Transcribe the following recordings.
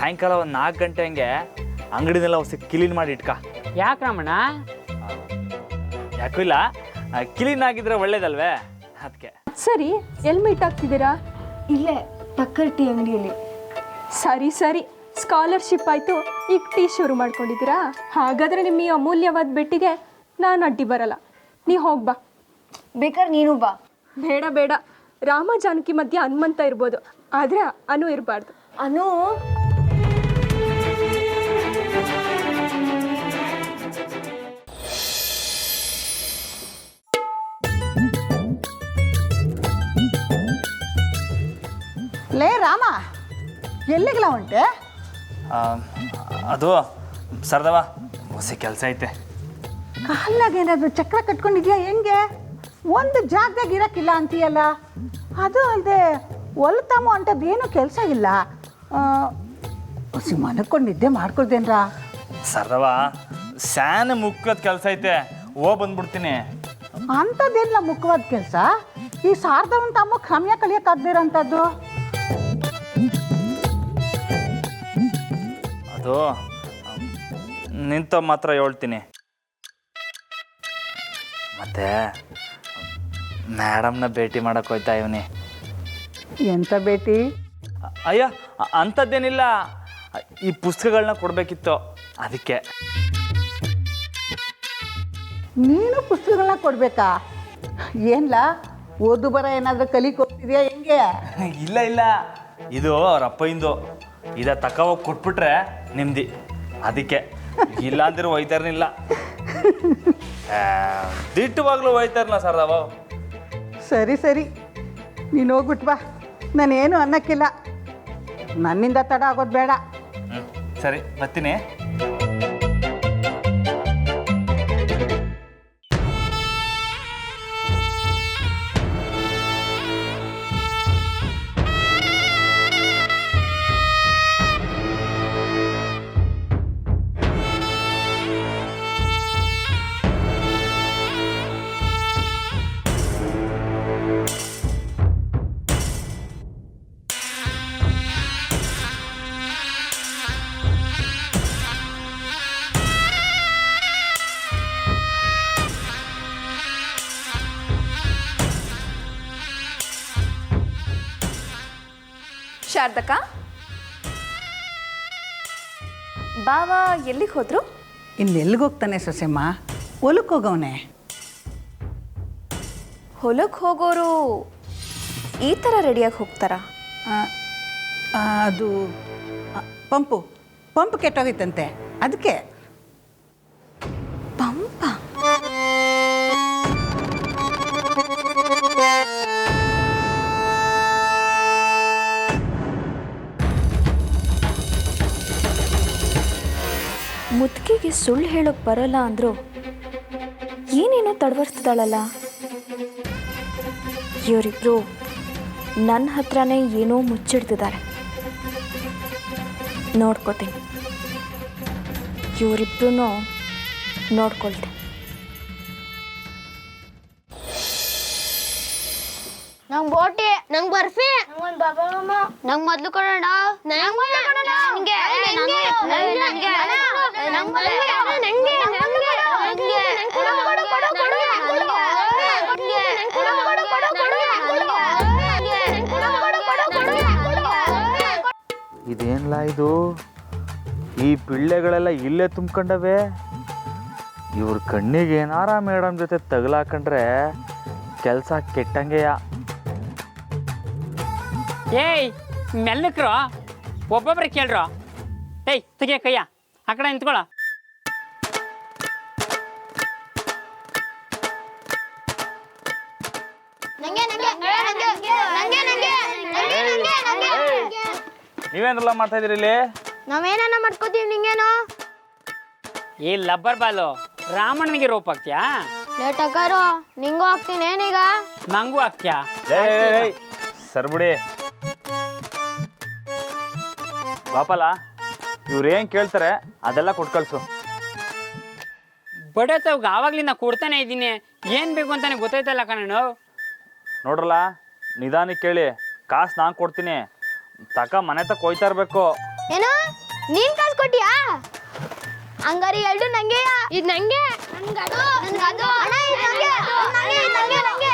ಸಾಯಂಕಾಲ ಒಂದು 4 ಗಂಟೆ ಹಂಗೆ ಅಂಗಡಿನೆಲ್ಲ ಹೊಸ ಕ್ಲೀನ್ ಮಾಡಿ ಇಟ್ಕ. ಯಾಕೆ ರಾಮಣ್ಣ? ಯಾಕೂ ಇಲ್ಲ, ಕ್ಲೀನ್ ಆಗಿದ್ರೆ ಒಳ್ಳೇದಲ್ವೇ, ಅದಕ್ಕೆ. ಸರಿ, ಎಲ್ಲಿ ಮೀಟ್ ಆಗ್ತಿದ್ದೀರಾ? ಇಲ್ಲೇ ಪಕ್ಕದ ಟೀ ಅಂಗಡಿಯಲ್ಲಿ. ಸರಿ ಸರಿ, ಸ್ಕಾಲರ್ಶಿಪ್ ಆಯಿತು, ಈಗ ಟೀ ಶುರು ಮಾಡ್ಕೊಂಡಿದ್ದೀರಾ? ಹಾಗಾದರೆ ನಿಮ್ಮ ಈ ಅಮೂಲ್ಯವಾದ ಭೇಟಿಗೆ ನಾನು ಅಡ್ಡಿ ಬರಲ್ಲ. ನೀ ಹೋಗ್ಬಾ. ಬೇಕಾದ್ರೆ ನೀನು ಬಾ. ಬೇಡ ಬೇಡ, ರಾಮ ಜಾನಕಿ ಮಧ್ಯೆ ಹನುಮಂತ ಇರ್ಬೋದು, ಆದರೆ ಅನು ಇರಬಾರ್ದು. ಅನು ಲೇ ರಾಮ, ಎಲ್ಲಿಗಲ ಉಂಟೆ? ಅದು ಸರ್ದವ ಹೊಸ ಕೆಲಸ ಐತೆ. ಕಾಲ್ನಾಗ ಏನಾದರೂ ಚಕ್ರ ಕಟ್ಕೊಂಡಿದ್ಯಾ ಹೆಂಗೆ? ಒಂದು ಜಾಗದಾಗ ಇರೋಕ್ಕಿಲ್ಲ ಅಂತೀಯಲ್ಲ. ಅದು ಅಲ್ಲದೆ ಹೊಲ್ತಮ್ಮ ಅಂಥದ್ದು ಏನೂ ಕೆಲಸ ಇಲ್ಲ. ಹೊಸಿ ಮನಕೊಂಡು ನಿದ್ದೆ ಮಾಡ್ಕೊಳ್ದೇನ್ರಾ? ಸರ್ದವ ಸ್ಯಾನೆ ಮುಖ್ಯದ ಕೆಲಸ ಐತೆ, ಬಂದ್ಬಿಡ್ತೀನಿ. ಅಂಥದ್ದೆಲ್ಲ ಮುಖ್ಯವಾದ ಕೆಲಸ ಈ ಸಾರ್ದವನ್ ತಮ್ಮ ಸಮಯ ಕಲಿಯೋಕ್ಕಾಗ್ದಿರೋಂಥದ್ದು. ಅದು ನಿಂತ ಮಾತ್ರ ಹೇಳ್ತೀನಿ. ಮತ್ತೆ ಮೇಡಮ್ನ ಭೇಟಿ ಮಾಡಕ್ಕೆ ಹೋಯ್ತಾ ಇವನಿ. ಎಂಥ ಭೇಟಿ? ಅಯ್ಯ, ಅಂಥದ್ದೇನಿಲ್ಲ, ಈ ಪುಸ್ತಕಗಳನ್ನ ಕೊಡಬೇಕಿತ್ತು, ಅದಕ್ಕೆ. ನೀನು ಪುಸ್ತಕಗಳನ್ನ ಕೊಡ್ಬೇಕಾ? ಏನ್ಲ ಓದು ಬರ ಏನಾದರೂ ಕಲಿಕ್ ಹೋಗ್ತಿದ್ಯಾ ಹೆಂಗೆ? ಇಲ್ಲ ಇಲ್ಲ, ಇದು ಅವ್ರ ಅಪ್ಪಯಿಂದ. ಇದ ತಗೋಗಿ ಕೊಟ್ಬಿಟ್ರೆ ನೆಮ್ಮದಿ, ಅದಕ್ಕೆ. ಇಲ್ಲ ಅಂದಿರೋ ಒಯ್ತಾರನಿಲ್ಲ, ದಿಟ್ಟವಾಗ್ಲೂ ಒಯ್ತಾರಲ್ಲ ಸರ್ ಅವ. ಸರಿ ಸರಿ, ನೀನು ಹೋಗ್ಬಿಟ್ಟು ಬಾ, ನಾನೇನು ಅನ್ನಕ್ಕಿಲ್ಲ. ನನ್ನಿಂದ ತಡ ಆಗೋದು ಬೇಡ. ಸರಿ, ಬರ್ತೀನಿ. ಶಾರದಕ್ಕ, ಬಾವ ಎಲ್ಲಿಗೆ ಹೋದ್ರು? ಇನ್ನೆಲ್ಲಿಗೆ ಹೋಗ್ತಾನೆ ಸೊಸೆಮ್ಮ? ಹೊಲಕ್ಕೆ ಹೋಗವನೆ. ಹೊಲಕ್ಕೆ ಹೋಗೋರು ಈ ಥರ ರೆಡಿಯಾಗಿ ಹೋಗ್ತಾರಾ? ಅದು ಪಂಪ್ ಕೆಟ್ಟೋಗಿತ್ತಂತೆ, ಅದಕ್ಕೆ. ಪಂಪ? ಮುದುಕಿಗೆ ಸುಳ್ಳು ಹೇಳೋಕೆ ಬರೋಲ್ಲ ಅಂದ್ರು ಏನೇನೋ ತಡವರ್ಸ್ತಿದ್ದಾಳಲ್ಲ. ಇವರಿಬ್ರು ನನ್ನ ಹತ್ರನೇ ಏನೋ ಮುಚ್ಚಿಡ್ತಿದ್ದಾರೆ. ನೋಡ್ಕೋತೀನಿ, ಇವರಿಬ್ರು ನೋಡ್ಕೊಳ್ತೀನಿ. ನಂಗೆ ಬೋಟಿ, ನಂಗೆ ಬರ್ಫಿ, ನಂಗೊಂದು ಬಾಬಾ ಮಾಮ, ನಂಗೆ ಮೊದಲು ಕೊಡೋಣ, ಇದೇನ್ಲ ಇದು? ಈ ಪಿಳ್ಳೆಗಳೆಲ್ಲ ಇಲ್ಲೇ ತುಂಬ್ಕೊಂಡವೆ. ಇವ್ರ ಕಣ್ಣಿಗೆ ಏನಾರ ಮೇಡಮ್ ಜೊತೆ ತಗಲಾಕೊಂಡ್ರೆ ಕೆಲಸ ಕೆಟ್ಟಂಗೆಯ. ಏಯ್ ಮೆಲ್ಲಕ್ರು, ಒಬ್ಬೊಬ್ರೆ ಕೇಳ್ರು. ಏಯ್ ತೆಗಿಯ ಕೈಯ, ಆ ಕಡೆ ನಿಂತ್ಕೊಳ. ನೀವೇನಲ್ಲ ಮಾಡ್ತಾ ಇದೀರಿ ಇಲ್ಲಿ? ನಾವೇನ ಮಾಡ್ಕೋತೀವಿ, ನಿಂಗೇನು? ಈ ಲಬ್ಬರ್ ಬಾಲು ರಾಮಣ್ಣನಿಗೆ ರೋಪ್ ಹಾಕ್ತ್ಯಾ? ಲೇಟ್ ಹಾಕಾರು, ನಿಂಗೂ ಹಾಕ್ತೀನಿ ಏನೀಗ? ನಂಗೂ ಹಾಕ್ತ್ಯಾ? ಸರ್ಬಿಡಿ ಪಾಪಲ್ಲ, ಇವ್ರೇನ್ ಕೇಳ್ತಾರೆ ಅದೆಲ್ಲ ಕೊಟ್ಟು ಕಳ್ಸು. ಬಡತವ್ಗೆ ಆವಾಗ್ಲಿಂದ ಕೊಡ್ತಾನೆ ಇದ್ದೀನಿ, ಏನ್ ಬೇಕು ಅಂತಾನೆ ಗೊತ್ತಾಯ್ತಲ್ಲ ಕಣ್ಣು. ನೋಡ್ರಲ್ಲ, ನಿಧಾನಕ್ಕೆ ಕೇಳಿ, ಕಾಸು ನಾನು ಕೊಡ್ತೀನಿ, ತಕ ಮನೆ ತಕ ಹೋಯ್ತಾ ಇರ್ಬೇಕು. ಏನೋ ನೀನ್ ಕಾಸು ಕೊಟ್ಟಿಯಾ? ಹಂಗಾರೆ ಎರಡು ನಂಗೆ. ಇದು ನಂಗೆ. ನನ್ಗದು. ನನ್ಗದು. ಅಣ್ಣ ಇದು ನಂಗೆ. ನಂಗೆ ಇದು ನಂಗೆ ನಂಗೆ.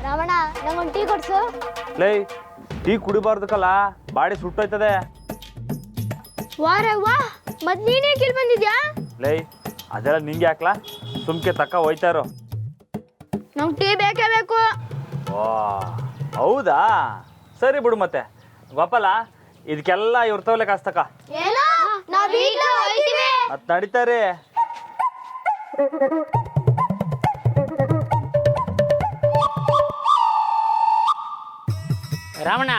ರಾಮಣ್ಣ ನಂಗೊಂದು ಟೀ ಕೊಡ್ಸು. ಲೈ ಟೀ ಕುಡಿಬಾರ್ದಕ್ಕಲ್ಲ, ಬಾಡಿ ಸುಟ್ಟೋಯ್ತದೆ. ವಾರ ವಾ ಮತ್ ನೀನೇ ಕಿಲ್ ಬಂದಿದ್ಯಾ? ಲೈ ಅದೆಲ್ಲ ನಿಂಗೆ ಹಾಕ್ಲಾ, ಸುಮ್ಕೆ ತಕ್ಕ ಹೋಯ್ತಾರೋ. ನಂಗೆ ಟೀ ಬೇಕೇ ಬೇಕು. ವಾ ಹೌದಾ, ಸರಿ ಬಿಡು. ಮತ್ತೆ ಗೋಪಾಲ ಇದಕ್ಕೆಲ್ಲ ಇವ್ರ ತವಲೆ ಕಾಸ್ತಕ ಏನೋ ನಾವ್ ಈಗಲೇ ಹೋಗ್ತೀವಿ. ಮತ್ ನಡೀತಾರೆ. ರಾಮಣ್ಣ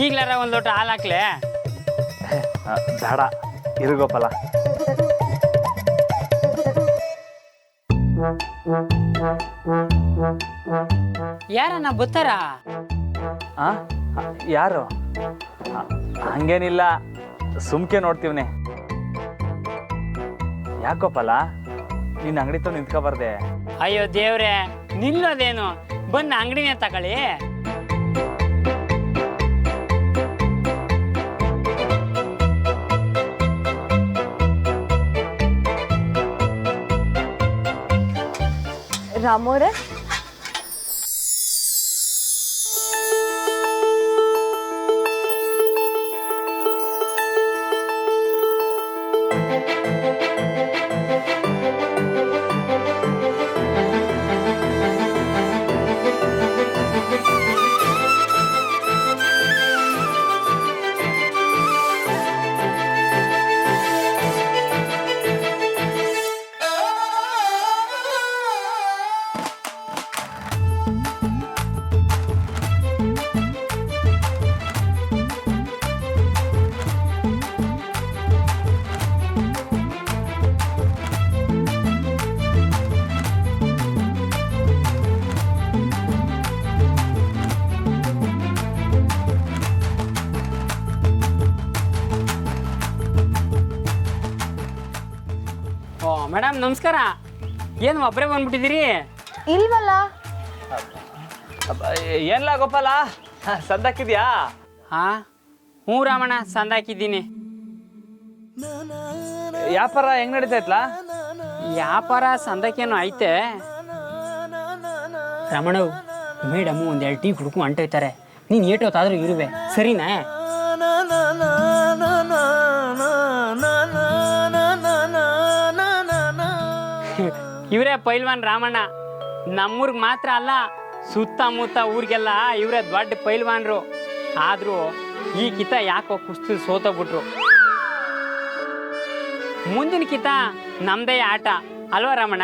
ಈಗ್ಲಾರ ಒಂದು ಲೋಟ ಹಾಲು ಹಾಕ್ಲೆ? ಬೇಡ ಇರು ಗೋಪಾಲ. ಯಾರನ್ನ ಬತ್ತಾರ? ಆ? ಯಾರು? ಹಂಗೇನಿಲ್ಲ, ಸುಮ್ಕೆ ನೋಡ್ತೀವನೆ. ಯಾಕೋಪಲ್ಲ ನೀನ್ ಅಂಗಡಿ ತಗೊಂಡು ನಿಂತ್ಕೊಬಾರ್ದೆ? ಅಯ್ಯೋ ದೇವ್ರೆ, ನಿಲ್ಲೋದೇನು, ಬಂದು ಅಂಗಡಿನೇ ತಗೊಳ್ಳಿ. ರಾಮೋರೆ, ಓ ಮೇಡಮ್ ನಮಸ್ಕಾರ. ಏನು ಒಬ್ಬರೇ ಬಂದ್ಬಿಟ್ಟಿದ್ದೀರಿ? ಇಲ್ವಲ್ಲ. ಏನ್ಲಾ ಗೋಪಾಲ, ಸಂದಾಕಿದ್ಯಾ? ಹಾ ಹ್ಞೂ ರಾಮಣ್ಣ, ಸಂದಾಕಿದ್ದೀನಿ. ವ್ಯಾಪಾರ ಹೆಂಗ್ ನಡೀತೈತ್ಲಾ? ವ್ಯಾಪಾರ ಸಂದಕ್ಕೇನು ಐತೆ ರಮಣವು. ಮೇಡಮ್ ಒಂದೆರಡು ಟೀ ಹುಡುಕು ಅಂಟೈತಾರೆ, ನೀನು ಏಟೊತ್ತಾದ್ರೂ ಇರುವೆ, ಸರಿನಾ? ಇವರೇ ಪೈಲ್ವಾನ್ ರಾಮಣ್ಣ. ನಮ್ಮೂರ್ಗೆ ಮಾತ್ರ ಅಲ್ಲ, ಸುತ್ತಮುತ್ತ ಊರಿಗೆಲ್ಲ ಇವರೇ ದೊಡ್ಡ ಪೈಲ್ವಾನ್ರು. ಆದರೂ ಈ ಕಿತ ಯಾಕೋ ಕುಸ್ತಿ ಸೋತೋಗ್ಬಿಟ್ರು. ಮುಂದಿನ ಕಿತ ನಮ್ಮದೇ ಆಟ ಅಲ್ವಾ ರಾಮಣ್ಣ?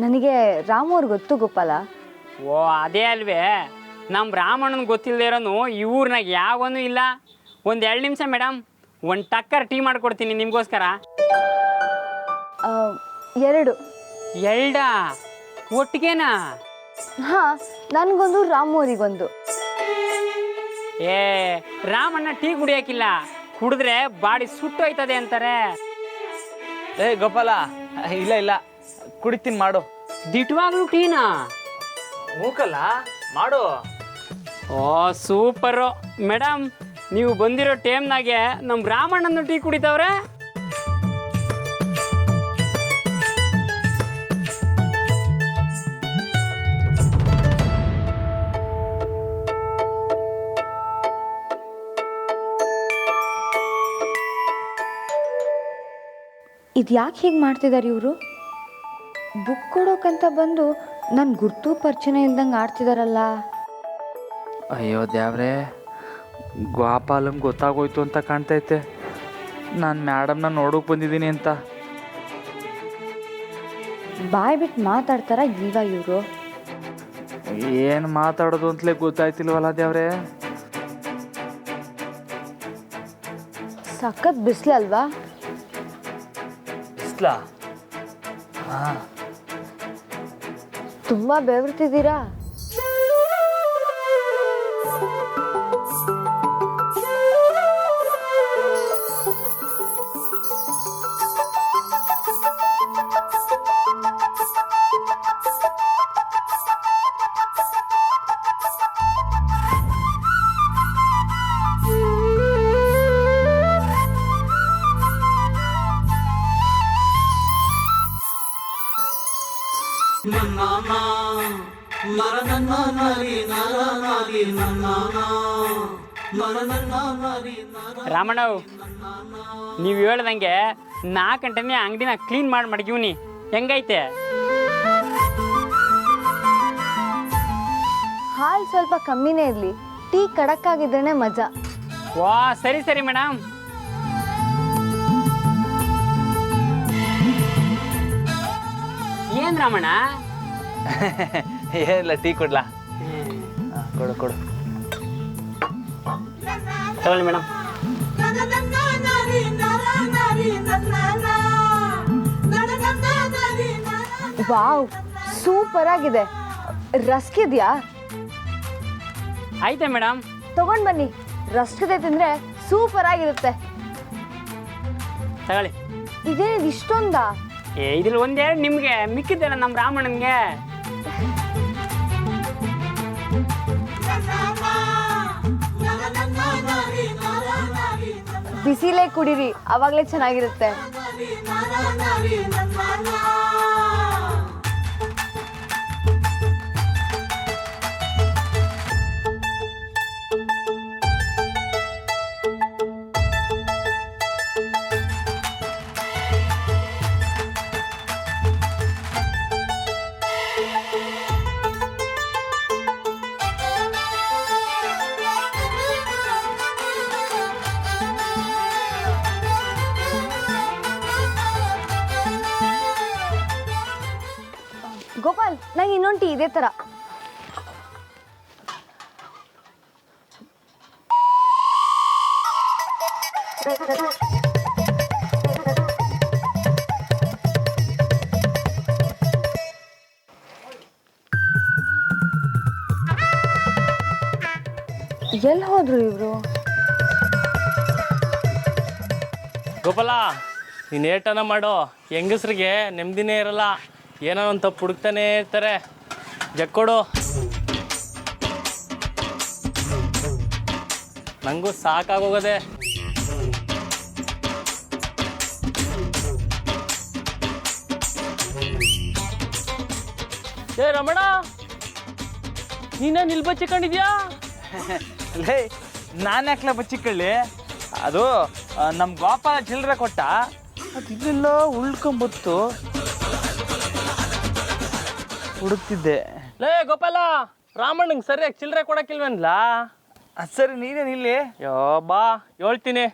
ನನಗೆ ರಾಮು ಅವ್ರು ಗೊತ್ತು ಗೋಪಾಲ. ಓ ಅದೇ ಅಲ್ವೇ, ನಮ್ಮ ರಾಮಣ್ಣನ ಗೊತ್ತಿಲ್ಲದೆ ಇರೋನು ಈ ಊರ್ನಾಗ ಯಾವನೂ ಇಲ್ಲ. ಒಂದು 2 ನಿಮಿಷ ಮೇಡಮ್, ಒಂದು ಟಕ್ಕರ್ ಟೀ ಮಾಡಿಕೊಡ್ತೀನಿ ನಿಮಗೋಸ್ಕರ. 2 2 ಒಟ್ಟಿಗೆನಾ? ಹಾಂ, ನನಗೊಂದು ರಾಮು ಅವರಿಗೊಂದು. ಏ ರಾಮಣ್ಣ ಟೀ ಕುಡಿಯೋಕ್ಕಿಲ್ಲ, ಕುಡಿದ್ರೆ ಬಾಡಿ ಸುಟ್ಟೋಯ್ತದೆ ಅಂತಾರೆ. ಏ ಗೋಪಾಲ, ಇಲ್ಲ ಇಲ್ಲ ಕುಡಿತೀನಿ, ಮಾಡು. ದಿಟ್ವಾಗ್ಲೂ ಟೀನಾ? ಮೂಕಲ್ಲ ಮಾಡು. ಓ ಸೂಪರು ಮೇಡಮ್, ನೀವು ಬಂದಿರೋ ಟೈಮ್ನಾಗೆ ನಮ್ಮ ರಾಮಣ್ಣನ ಟೀ ಕುಡಿತವ್ರೆ. ಇದು ಯಾಕೆ ಹೀಗೆ ಮಾಡ್ತಿದ್ದಾರೆ ಇವರು? ಬುಕ್ ಕೊಡೋಕಂತ ಬಂದು ನನ್ನ ಗುರ್ತು ಪರಿಚಯ ಇಲ್ದಂಗೆ ಆಡ್ತಿದಾರಲ್ಲ. ಅಯ್ಯೋ ದೇವ್ರೆ, ಗೋಪಾಲಂಗೆ ಗೊತ್ತಾಗೋಯ್ತು ಅಂತ ಕಾಣ್ತೈತೆ ನಾನು ಮೇಡಮ್ನ ನೋಡೋಕೆ ಬಂದಿದ್ದೀನಿ ಅಂತ. ಬಾಯ್ ಬಿಟ್ಟು ಮಾತಾಡ್ತಾರ ಇಲ್ವಾ ಇವರು? ಏನು ಮಾತಾಡೋದು ಅಂತಲೇ ಗೊತ್ತಾಯ್ತಿಲ್ವಲ್ಲ ದೇವ್ರೆ. ಸಖತ್ ಬಿಸಿಲಲ್ವಾ? ಬಿಸ್ಲಾ? ಹಾಂ. ತುಂಬ ಬೆವರ್ತಿದ್ದೀರಾ? ರಾಮಣ್ಣವ್ ನೀವು ಹೇಳ್ದಂಗೆ 4 ಗಂಟೆನೇ ಅಂಗಡಿನ ಕ್ಲೀನ್ ಮಾಡಿ ಮಡಗಿವ್ನಿ. ಹೆಂಗೈತೆ? ಹಾಲು ಸ್ವಲ್ಪ ಕಮ್ಮಿನೇ ಇರಲಿ, ಟೀ ಕಡಕ್ಕಾಗಿದ್ರೇ ಮಜಾ. ವಾ ಸರಿ ಸರಿ ಮೇಡಮ್. ಏನ್ ರಾಮಣ್ಣ? ಏನಿಲ್ಲ, ಟೀ ಕೊಡ್ಲಾ? ಕೊಡು ಕೊಡು. ತಗೊಳ್ಳಿ ಮೇಡಮ್. ವಾವ್, ಸೂಪರ್ ಆಗಿದೆ. ರಸ್ಕ್ ಇದೆಯಾ? ಆಯ್ತಾ ಮೇಡಮ್? ತಗೊಂಡ್ ಬನ್ನಿ, ರಸ್ಕದೆ ತಿಂದ್ರೆ ಸೂಪರ್ ಆಗಿರುತ್ತೆ. ತಗೊಳ್ಳಿ. ಇದೇನಿದು ಇಷ್ಟೊಂದಾ? ಇದ್ರಲ್ಲಿ ಒಂದೆರಡು ನಿಮ್ಗೆ, ಮಿಕ್ಕಿದ್ದೆಲ್ಲ ನಮ್ಮ ರಾಮಣ್ಣನ್ಗೆ. ಬಿಸಿಲೇ ಕುಡೀರಿ, ಅವಾಗಲೇ ಚೆನ್ನಾಗಿರುತ್ತೆ. ಗೋಪಾಲ್, ನಂಗೆ ಇನ್ನೊಂದು ಟೀ ಇದೇ ಥರ. ಎಲ್ಲಿ ಹೋದ್ರು ಇವರು? ಗೋಪಾಲ, ನೀನು ಏಟನ ಮಾಡೋ, ಹೆಂಗಸ್ರಿಗೆ ನೆಮ್ಮದಿನೇ ಇರಲ್ಲ. ಏನೋ ಒಂದು ತಪ್ಪು ಹುಡುಕ್ತಾನೆ ಇರ್ತಾರೆ. ಜಕ್ಕೊಡು. ನನಗೂ ಸಾಕಾಗೋಗದೆ. ಏ ರಮಣ, ನೀನೇನು ಇಲ್ಲಿ ಬಚ್ಚಿಕೊಂಡಿದ್ಯಾ? ಲೇ, ನಾನು ಯಾಕಲ ಬಚ್ಚಿಕೊಳ್ಳಿ? ಅದು ನಮ್ಮ ಗೋಪಾಲ ಚಿಲ್ಲರೆ ಕೊಟ್ಟ, ಅದು ಇದೆಲ್ಲ ಉಳ್ಕೊಂಬತ್ತು ಹುಡುಕ್ತಿದ್ದೆ. ಲೇ ಗೋಪಾಲ, ರಾಮಣ್ಣಂಗೆ ಸರಿಯಾಗಿ ಚಿಲ್ಲರೆ ಕೊಡಕ್ಕಿಲ್ವೇನ್ಲ? ಅದು ಸರಿ, ನೀನೇನು ಇಲ್ಲಿ? ಯೋ ಬಾ, ಹೇಳ್ತೀನಿ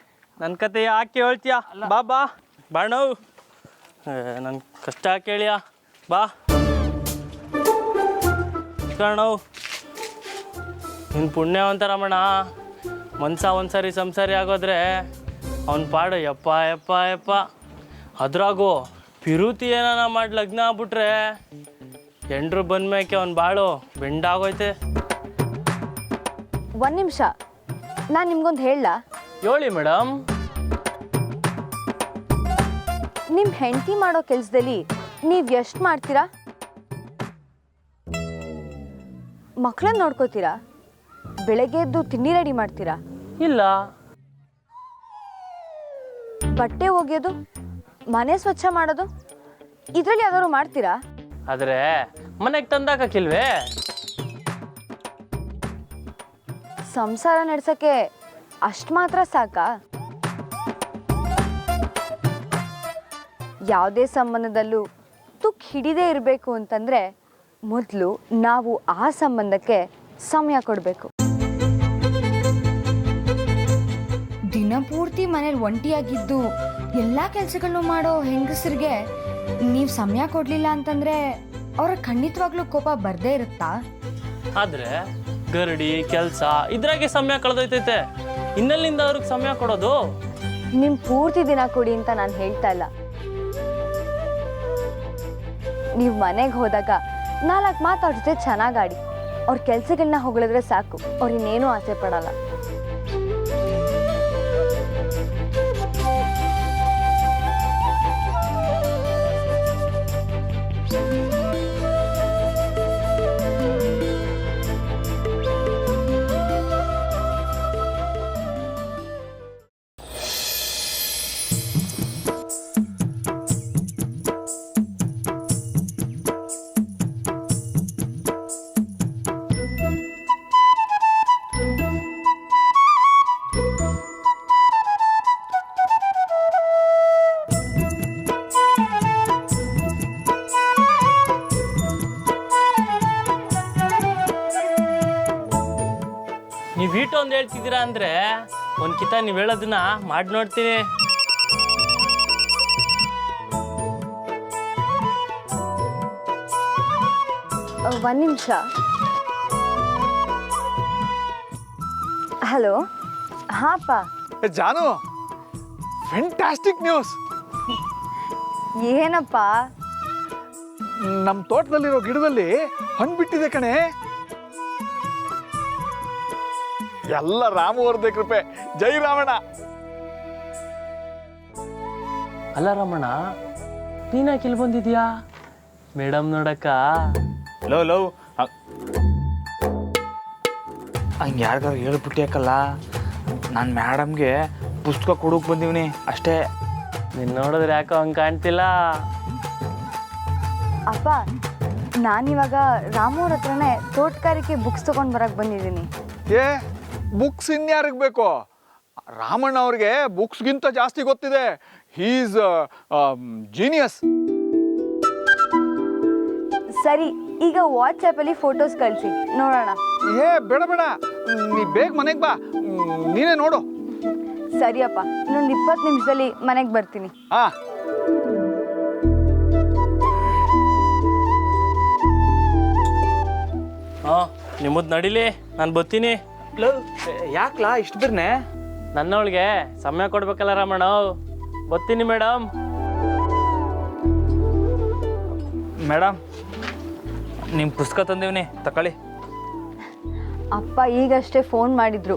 ನನ್ನ ಕತೆ ಯಾಕೆ ಹೇಳ್ತೀಯ? ಬಾ ಬಾ ಬಾಣವ್, ನನ್ನ ಕಷ್ಟ ಕೇಳಿಯ ಬಾ ಕಣವ್. ನಿನ್ನ ಪುಣ್ಯವಂತ ರಮಣ. ಒಂದ್ಸರಿ ಸಂಸಾರಿ ಆಗೋದ್ರೆ ಅವನ ಪಾಡು ಯಪ್ಪ ಯಪ್ಪ ಯಪ್ಪ. ಅದ್ರಾಗು ಪಿರುತಿ ಏನಾನ ಮಾಡಿ ಲಗ್ನ ಆಗ್ಬಿಟ್ರೆ ಎಂಡ್ರು ಬಂದ್ಮೇಕೆ ಅವ್ನು ಬಾಳು ಬೆಂಡಾಗೋಯ್ತೆ. ಒಂದು ನಿಮಿಷ, ನಾನು ನಿಮ್ಗೊಂದು ಹೇಳ. ಹೇಳಿ ಮೇಡಮ್. ನಿಮ್ಮ ಹೆಂಡತಿ ಮಾಡೋ ಕೆಲಸದಲ್ಲಿ ನೀವು ಎಷ್ಟು ಮಾಡ್ತೀರಾ? ಮಕ್ಕಳನ್ನ ನೋಡ್ಕೋತೀರಾ? ಬೆಳಗ್ಗೆ ಎದ್ದು ತಿಂಡಿ ರೆಡಿ ಮಾಡ್ತೀರಾ? ಇಲ್ಲ. ಬಟ್ಟೆ ಒಗೆಯೋದು, ಮನೆ ಸ್ವಚ್ಛ ಮಾಡೋದು, ಇದರಲ್ಲಿ ಯಾವ್ದಾದ್ರು ಮಾಡ್ತೀರಾ? ಆದರೆ ಮನೆಗೆ ತಂದಾಕಿಲ್ವೇ? ಸಂಸಾರ ನಡೆಸೋಕ್ಕೆ ಅಷ್ಟು ಮಾತ್ರ ಸಾಕಾ? ಯಾವುದೇ ಸಂಬಂಧದಲ್ಲೂ ತುಕ್ ಹಿಡಿದೇ ಇರಬೇಕು ಅಂತಂದರೆ ಮೊದಲು ನಾವು ಆ ಸಂಬಂಧಕ್ಕೆ ಸಮಯ ಕೊಡಬೇಕು. ದಿನಪೂರ್ತಿ ಮನೇಲಿ ಒಂಟಿಯಾಗಿದ್ದು ಎಲ್ಲ ಕೆಲಸಗಳನ್ನು ಮಾಡೋ ಹೆಂಗಸರಿಗೆ ನೀವು ಸಮಯ ಕೊಡಲಿಲ್ಲ ಅಂತಂದರೆ ಅವರ ಖಂಡಿತವಾಗ್ಲೂ ಕೋಪ ಬರದೇ ಇರುತ್ತಾ? ಆದರೆ ಗರಡಿ ಕೆಲಸ ಇದ್ರಾಗೆ ಸಮಯ ಕಳೆದೋಯ್ತೈತೆ. ಇನ್ನೆಲ್ಲಿಂದ ಅವ್ರಿಗೆ ಸಮಯ ಕೊಡೋದು? ನಿಮ್ಮ ಪೂರ್ತಿ ದಿನ ಕೊಡಿ ಅಂತ ನಾನು ಹೇಳ್ತಾ ಇಲ್ಲ. ನೀವು ಮನೆಗೆ ಹೋದಾಗ 4 ಮಾತು ಅವ್ರ ಜೊತೆ ಚೆನ್ನಾಗಿ ಆಡಿ. ಅವ್ರ ಕೆಲಸಗಳನ್ನ ಹೊಗಳಿದ್ರೆ ಸಾಕು, ಅವ್ರು ಇನ್ನೇನೂ ಆಸೆ ಪಡಲ್ಲ. ನೀವು ಈಟು ಒಂದು ಹೇಳ್ತಿದ್ದೀರಾ ಅಂದರೆ ಒಂದು ಕಿತ ನೀವು ಹೇಳೋದನ್ನ ಮಾಡಿ ನೋಡ್ತೀನಿ. ಒಂದು ನಿಮಿಷ. ಹಲೋ. ಹಾಂಪ್ಪ. ಜಾನು, ಫ್ಯಾಂಟಾಸ್ಟಿಕ್ ನ್ಯೂಸ್. ಏನಪ್ಪ? ನಮ್ಮ ತೋಟದಲ್ಲಿರೋ ಗಿಡದಲ್ಲಿ ಹಣ್ಣು ಬಿಟ್ಟಿದೆ ಕಣೆ. ಎಲ್ಲ ರಾಮವರದೇ ಕೃಪೆ. ಜೈ ರಾಮಣ್ಣ. ಅಲ್ಲ ರಮಣ, ನೀನಾಕೆ ಇಲ್ಲಿ ಬಂದಿದ್ಯಾ? ಮೇಡಮ್ ನೋಡಕ್ಕ. ಲವ್ ಹಂಗೆ ಯಾರಿಗಾರು ಹೇಳ್ಬಿಟ್ಟಿಯಾಕಲ್ಲ. ನಾನು ಮೇಡಮ್ಗೆ ಪುಸ್ತಕ ಕೊಡೋಕೆ ಬಂದೀನಿ ಅಷ್ಟೇ. ನೀನು ನೋಡಿದ್ರೆ ಯಾಕೋ ಹಂಗೆ ಕಾಣ್ತಿಲ್ಲ. ಅಪ್ಪ, ನಾನಿವಾಗ ರಾಮೂರ್ ಹತ್ರನೇ ತೋಟಗಾರಿಕೆ ಬುಕ್ಸ್ ತೊಗೊಂಡು ಬರಕ್ಕೆ ಬಂದಿದ್ದೀನಿ. ಏ, ಬುಕ್ಸ್ ಇನ್ಯಾರಿಗೆ ಬೇಕು? ರಾಮಣ್ಣ ಅವ್ರಿಗೆ ಬುಕ್ಸ್ಗಿಂತ ಜಾಸ್ತಿ ಗೊತ್ತಿದೆ. He's genius. ಸರಿ, ಈಗ ವಾಟ್ಸಪ್ಪಲ್ಲಿ ಫೋಟೋಸ್ ಕಳಿಸಿ ನೋಡೋಣ. ಏ ಬೇಡ ಬೇಡ, ನೀ ಬೇಗ ಮನೆಗೆ ಬಾ, ನೀನೇ ನೋಡು. ಸರಿಯಪ್ಪ, ಇನ್ನೊಂದು 20 ನಿಮಿಷದಲ್ಲಿ ಮನೆಗೆ ಬರ್ತೀನಿ. ಹಾಂ. ಹಾಂ, ನಿಮ್ಮದು ನಡೀಲಿ, ನಾನು ಬರ್ತೀನಿ. ಲವ್ ಯಾಕ್ಲಾ ಇಷ್ಟು ಬಿರ್ನೆ? ನನ್ನವಳಿಗೆ ಸಮಯ ಕೊಡ್ಬೇಕಲ್ಲ ರಮಣ. ಬರ್ತೀನಿ ಮೇಡಮ್. ಮೇಡಮ್, ನಿಮ್ಮ ಪುಸ್ತಕ ತಂದೀವ್ನಿ, ತಗೊಳ್ಳಿ. ಅಪ್ಪ ಈಗಷ್ಟೇ ಫೋನ್ ಮಾಡಿದ್ರು.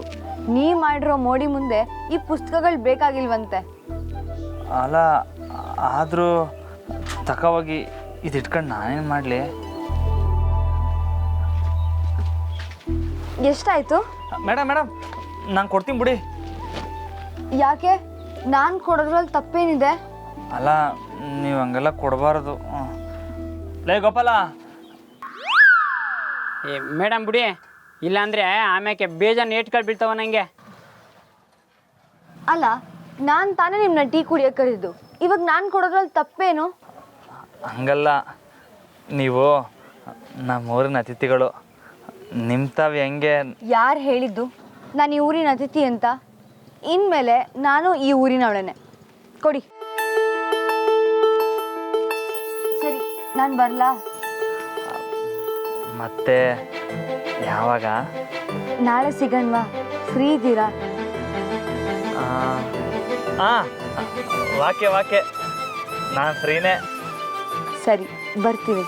ನೀವು ಮಾಡಿರೋ ಮೋಡಿ ಮುಂದೆ ಈ ಪುಸ್ತಕಗಳು ಬೇಕಾಗಿಲ್ವಂತೆ. ಅಲ್ಲ, ಆದರೂ ತಕವಾಗಿ ಇದು ಇಟ್ಕೊಂಡು ನಾನೇನು ಮಾಡಲಿ? ಎಷ್ಟಾಯಿತು? ಮೇಡಮ್ ನಾನು ಕೊಡ್ತೀನಿ ಬಿಡಿ. ಯಾಕೆ? ನಾನು ಕೊಡೋದ್ರಲ್ಲಿ ತಪ್ಪೇನಿದೆ? ಅಲ್ಲ, ನೀವು ಹಂಗೆಲ್ಲ ಕೊಡಬಾರ್ದು. ಲೇ ಗೋಪಾಲ. ಏ ಮೇಡಮ್ ಬಿಡಿ, ಇಲ್ಲಾಂದರೆ ಆಮ್ಯಾಕೆ ಬೇಜಾನ್ ಏಟ್ಗಳು ಬೀಳ್ತಾವ ನನಗೆ. ಅಲ್ಲ, ನಾನು ತಾನೇ ನಿಮ್ಮನ್ನ ಟೀ ಕುಡಿಯೋಕೆ ಕರೆದಿದ್ದು. ಇವಾಗ ನಾನು ಕೊಡೋದ್ರಲ್ಲಿ ತಪ್ಪೇನು? ಹಂಗಲ್ಲ, ನೀವು ನಮ್ಮೂರಿನ ಅತಿಥಿಗಳು. ನಿಮ್ಮ ತಾವು ಹೆಂಗೆ? ಯಾರು ಹೇಳಿದ್ದು ನಾನು ಈ ಊರಿನ ಅತಿಥಿ ಅಂತ? ಇನ್ಮೇಲೆ ನಾನು ಈ ಊರಿನವಳೇನೆ. ಕೊಡಿ. ಸರಿ, ನಾನು ಬರಲಾ? ಮತ್ತೆ ಯಾವಾಗ? ನಾಳೆ ಸಿಗಣ್ವಾ? ಫ್ರೀ ಇದ್ದೀರಾ? ಹಾಂ, ವಾಕೆ ನಾನು ಫ್ರೀನೇ. ಸರಿ, ಬರ್ತೀವಿ.